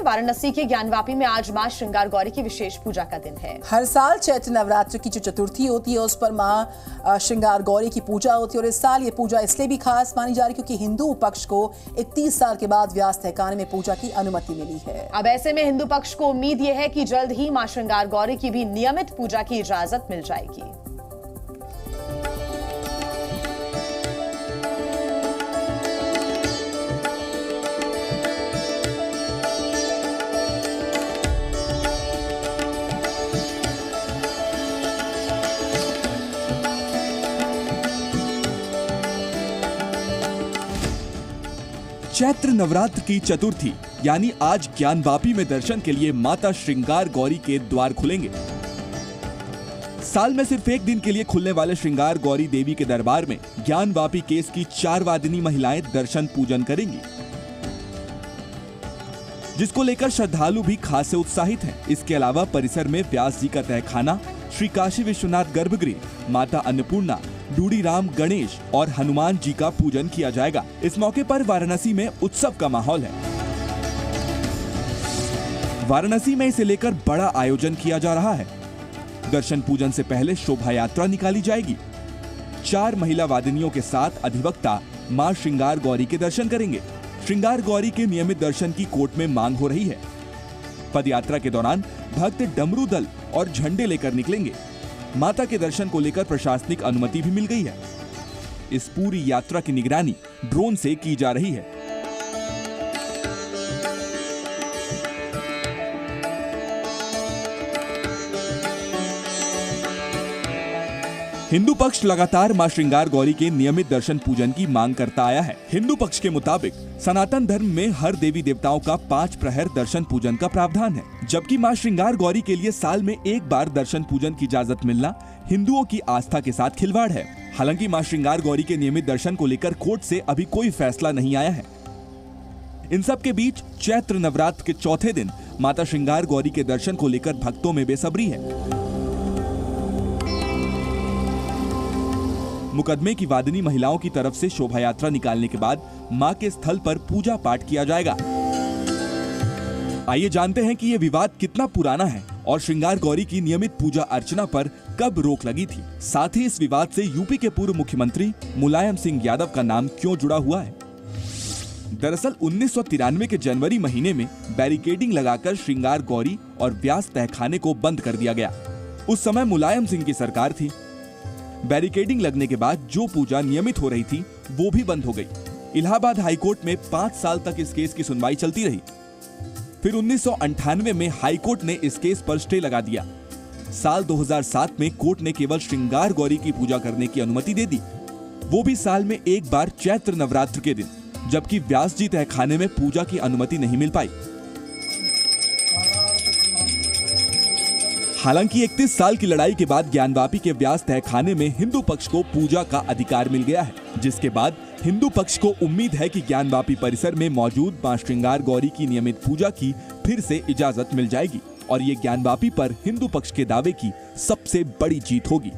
वाराणसी के ज्ञानवापी में आज मां श्रृंगार गौरी की विशेष पूजा का दिन है। हर साल चैत्र नवरात्र की जो चतुर्थी होती है उस पर मां श्रृंगार गौरी की पूजा होती है, और इस साल ये पूजा इसलिए भी खास मानी जा रही क्योंकि हिंदू पक्ष को 31 साल के बाद व्यास तहखाने में पूजा की अनुमति मिली है। अब ऐसे में हिंदू पक्ष को उम्मीद यह है कि जल्द ही मां श्रृंगार गौरी की भी नियमित पूजा की इजाजत मिल जाएगी। चैत्र नवरात्र की चतुर्थी यानी आज ज्ञानवापी में दर्शन के लिए माता श्रृंगार गौरी के द्वार खुलेंगे। साल में सिर्फ एक दिन के लिए खुलने वाले श्रृंगार गौरी देवी के दरबार में ज्ञानवापी केस की 4 वादिनी महिलाएं दर्शन पूजन करेंगी, जिसको लेकर श्रद्धालु भी खासे उत्साहित हैं। इसके अलावा परिसर में व्यास जी का तहखाना, श्री काशी विश्वनाथ गर्भगृह, माता अन्नपूर्णा, डूडी राम गणेश और हनुमान जी का पूजन किया जाएगा। इस मौके पर वाराणसी में उत्सव का माहौल है। वाराणसी में इसे लेकर बड़ा आयोजन किया जा रहा है। दर्शन पूजन से पहले शोभा यात्रा निकाली जाएगी। 4 महिला वादिनियों के साथ अधिवक्ता मां श्रृंगार गौरी के दर्शन करेंगे। श्रृंगार गौरी के नियमित दर्शन की कोर्ट में मांग हो रही है। पदयात्रा के दौरान भक्त डमरू दल और झंडे लेकर निकलेंगे। माता के दर्शन को लेकर प्रशासनिक अनुमति भी मिल गई है। इस पूरी यात्रा की निगरानी ड्रोन से की जा रही है। हिंदू पक्ष लगातार मां श्रृंगार गौरी के नियमित दर्शन पूजन की मांग करता आया है। हिंदू पक्ष के मुताबिक सनातन धर्म में हर देवी देवताओं का 5 प्रहर दर्शन पूजन का प्रावधान है, जबकि मां श्रृंगार गौरी के लिए साल में एक बार दर्शन पूजन की इजाजत मिलना हिंदुओं की आस्था के साथ खिलवाड़ है। हालांकि मां श्रृंगार गौरी के नियमित दर्शन को लेकर कोर्ट से अभी कोई फैसला नहीं आया है। इन सब के बीच चैत्र नवरात्र के चौथे दिन माता श्रृंगार गौरी के दर्शन को लेकर भक्तों में बेसब्री है। मुकदमे की वादिनी महिलाओं की तरफ से शोभा यात्रा निकालने के बाद मां के स्थल पर पूजा पाठ किया जाएगा। आइए जानते हैं कि यह विवाद कितना पुराना है और श्रृंगार गौरी की नियमित पूजा अर्चना पर कब रोक लगी थी। साथ ही इस विवाद से यूपी के पूर्व मुख्यमंत्री मुलायम सिंह यादव का नाम क्यों जुड़ा हुआ है। दरअसल 1993 के जनवरी महीने में बैरिकेडिंग लगाकर श्रृंगार गौरी और व्यास तहखाने को बंद कर दिया गया। उस समय मुलायम सिंह की सरकार थी। बैरिकेडिंग लगने के बाद जो पूजा नियमित हो रही थी वो भी बंद हो गई। इलाहाबाद हाईकोर्ट में 5 साल तक इस केस की सुनवाई चलती रही। फिर 1998 में हाईकोर्ट ने इस केस पर स्टे लगा दिया। साल 2007 में कोर्ट ने केवल श्रृंगार गौरी की पूजा करने की अनुमति दे दी, वो भी साल में एक बार चैत्र नवरात्र के दिन, जबकि व्यास जी तहखाने में पूजा की अनुमति नहीं मिल पाई। हालांकि 31 साल की लड़ाई के बाद ज्ञानवापी के व्यास तहखाने में हिंदू पक्ष को पूजा का अधिकार मिल गया है, जिसके बाद हिंदू पक्ष को उम्मीद है कि ज्ञानवापी परिसर में मौजूद मां श्रृंगार गौरी की नियमित पूजा की फिर से इजाजत मिल जाएगी और ये ज्ञानवापी पर हिंदू पक्ष के दावे की सबसे बड़ी जीत होगी।